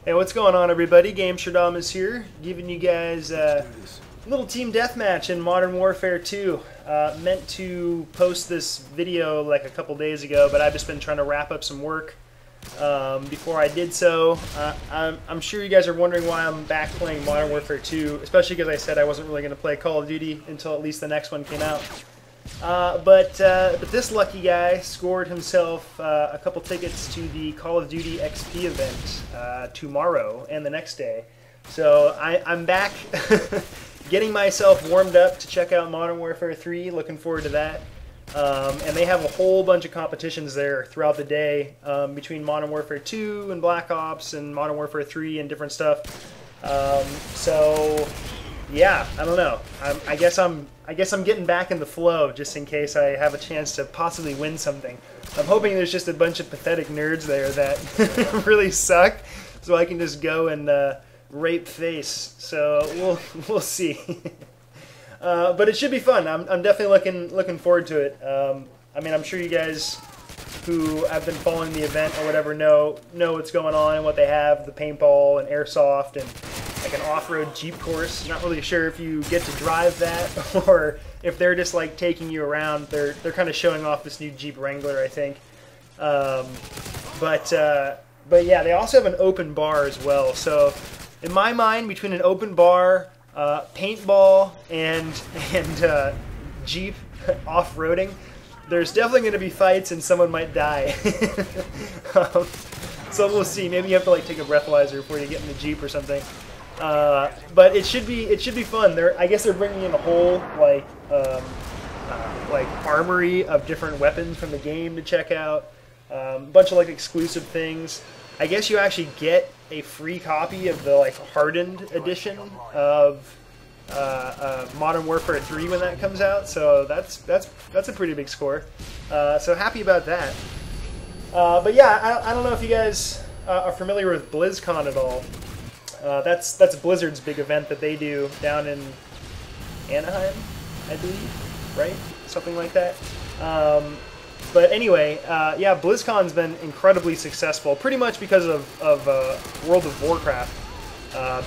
Hey, what's going on, everybody? Game is here, giving you guys a little team deathmatch in Modern Warfare 2. Meant to post this video like a couple days ago, but I've just been trying to wrap up some work before I did so. I'm sure you guys are wondering why I'm back playing Modern Warfare 2, especially because I said I wasn't really going to play Call of Duty until at least the next one came out. But this lucky guy scored himself a couple tickets to the Call of Duty XP event tomorrow and the next day. So I'm back getting myself warmed up to check out Modern Warfare 3. Looking forward to that. And they have a whole bunch of competitions there throughout the day between Modern Warfare 2 and Black Ops and Modern Warfare 3 and different stuff. So yeah, I don't know. I guess I'm getting back in the flow just in case I have a chance to possibly win something. I'm hoping there's just a bunch of pathetic nerds there that really suck, so I can just go and rape face. So we'll see. But it should be fun. I'm definitely looking forward to it. I mean, I'm sure you guys who have been following the event or whatever know what's going on and what they have, the paintball and airsoft and like an off-road Jeep course. Not really sure if you get to drive that or if they're just like taking you around. They're kind of showing off this new Jeep Wrangler, I think. But yeah, they also have an open bar as well. So in my mind, between an open bar, paintball, and Jeep off-roading, there's definitely going to be fights and someone might die. So we'll see. Maybe you have to like take a breathalyzer before you get in the Jeep or something. But it should be fun. I guess they're bringing in a whole like armory of different weapons from the game to check out. A bunch of like exclusive things. I guess you actually get a free copy of the like hardened edition of Modern Warfare 3 when that comes out. So that's a pretty big score. So happy about that. But yeah, I don't know if you guys are familiar with BlizzCon at all. That's Blizzard's big event that they do down in Anaheim, I believe, right? Something like that. But anyway, yeah, BlizzCon's been incredibly successful, pretty much because of World of Warcraft.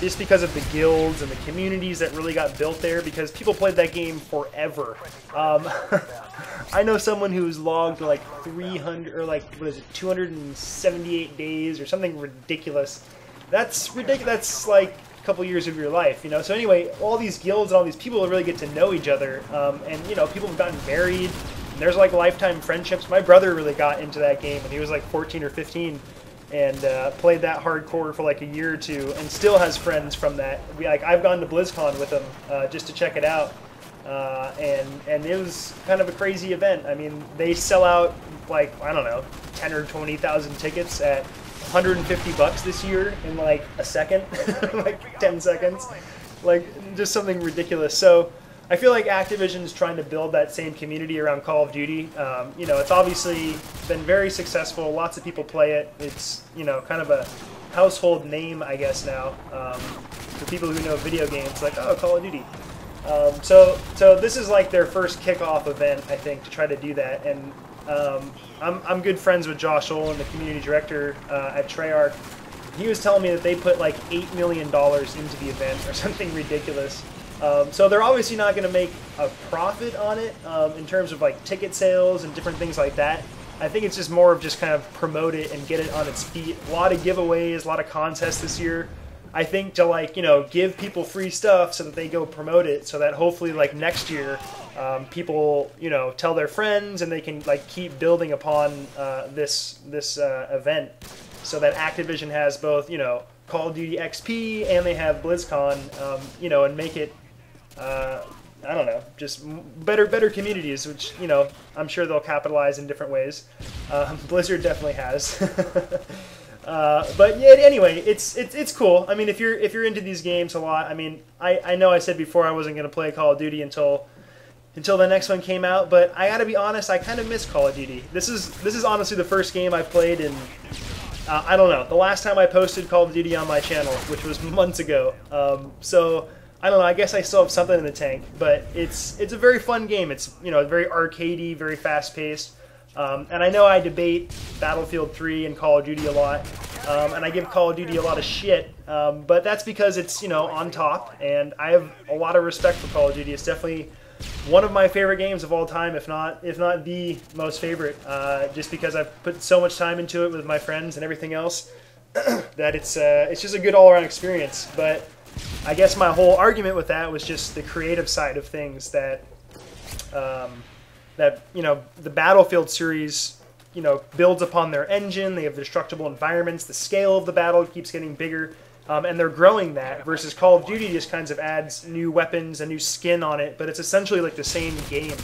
Just because of the guilds and the communities that really got built there, because people played that game forever. I know someone who's logged like 300 or like, what is it, 278 days or something ridiculous. That's ridiculous. That's like a couple years of your life, you know. So anyway, all these guilds and all these people really get to know each other, and you know, people have gotten married. And there's like lifetime friendships. My brother really got into that game when he was like 14 or 15, and played that hardcore for like a year or two, and still has friends from that. I've gone to BlizzCon with him just to check it out, and it was kind of a crazy event. I mean, they sell out like, I don't know, 10 or 20,000 tickets at $150 this year in like a second, like 10 seconds, like just something ridiculous. So I feel like Activision's trying to build that same community around Call of Duty. You know, it's obviously been very successful. Lots of people play it. It's, you know, kind of a household name, I guess, now. For people who know video games, like, oh, Call of Duty. So this is like their first kickoff event, I think, to try to do that. And I'm good friends with Josh Olin, the community director at Treyarch. He was telling me that they put like $8 million into the event or something ridiculous. So they're obviously not going to make a profit on it in terms of like ticket sales and different things like that. I think it's just more of just kind of promote it and get it on its feet. A lot of giveaways, a lot of contests this year. I think to like, you know, give people free stuff so that they go promote it, so that hopefully like next year people, you know, tell their friends and they can like keep building upon this event, so that Activision has both, you know, Call of Duty XP and they have BlizzCon, you know, and make it, I don't know, just better communities, which, you know, I'm sure they'll capitalize in different ways. Blizzard definitely has. But yeah, anyway, it's cool. I mean, if you're into these games a lot, I mean, I know I said before I wasn't going to play Call of Duty until the next one came out, but I got to be honest, I kind of miss Call of Duty. This is honestly the first game I played in, I don't know, the last time I posted Call of Duty on my channel, which was months ago. So I don't know, I guess I still have something in the tank, but it's a very fun game. It's, you know, very arcadey, very fast paced. And I know I debate Battlefield 3 and Call of Duty a lot, and I give Call of Duty a lot of shit, but that's because it's, you know, on top, and I have a lot of respect for Call of Duty. It's definitely one of my favorite games of all time, if not the most favorite, just because I've put so much time into it with my friends and everything else, that it's just a good all-around experience. But I guess my whole argument with that was just the creative side of things, that you know, the Battlefield series, you know, builds upon their engine. They have destructible environments. The scale of the battle keeps getting bigger, and they're growing that. Versus Call of Duty just kind of adds new weapons, a new skin on it, but it's essentially like the same game.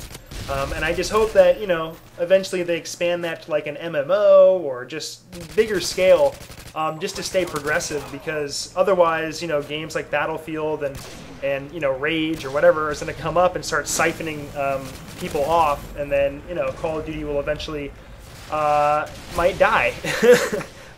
And I just hope that, you know, eventually they expand that to like an MMO or just bigger scale, just to stay progressive, because otherwise, you know, games like Battlefield and you know, Rage or whatever is going to come up and start siphoning people off, and then, you know, Call of Duty will eventually might die.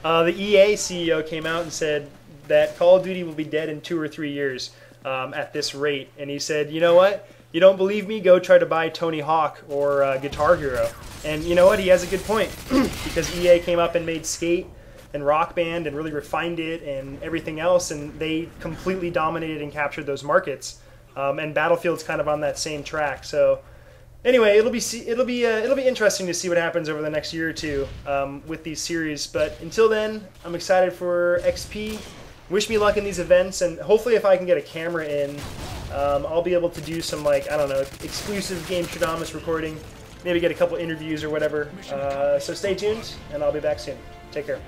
The EA CEO came out and said that Call of Duty will be dead in 2 or 3 years at this rate, and he said, you know what? You don't believe me? Go try to buy Tony Hawk or Guitar Hero. And you know what? He has a good point, because EA came up and made Skate and Rock Band and really refined it and everything else, and they completely dominated and captured those markets. And Battlefield's kind of on that same track. So anyway, it'll be interesting to see what happens over the next year or two with these series. But until then, I'm excited for XP. Wish me luck in these events, and hopefully if I can get a camera in, I'll be able to do some, like, I don't know, exclusive Game Stradamus recording, maybe get a couple interviews or whatever. So stay tuned, and I'll be back soon. Take care.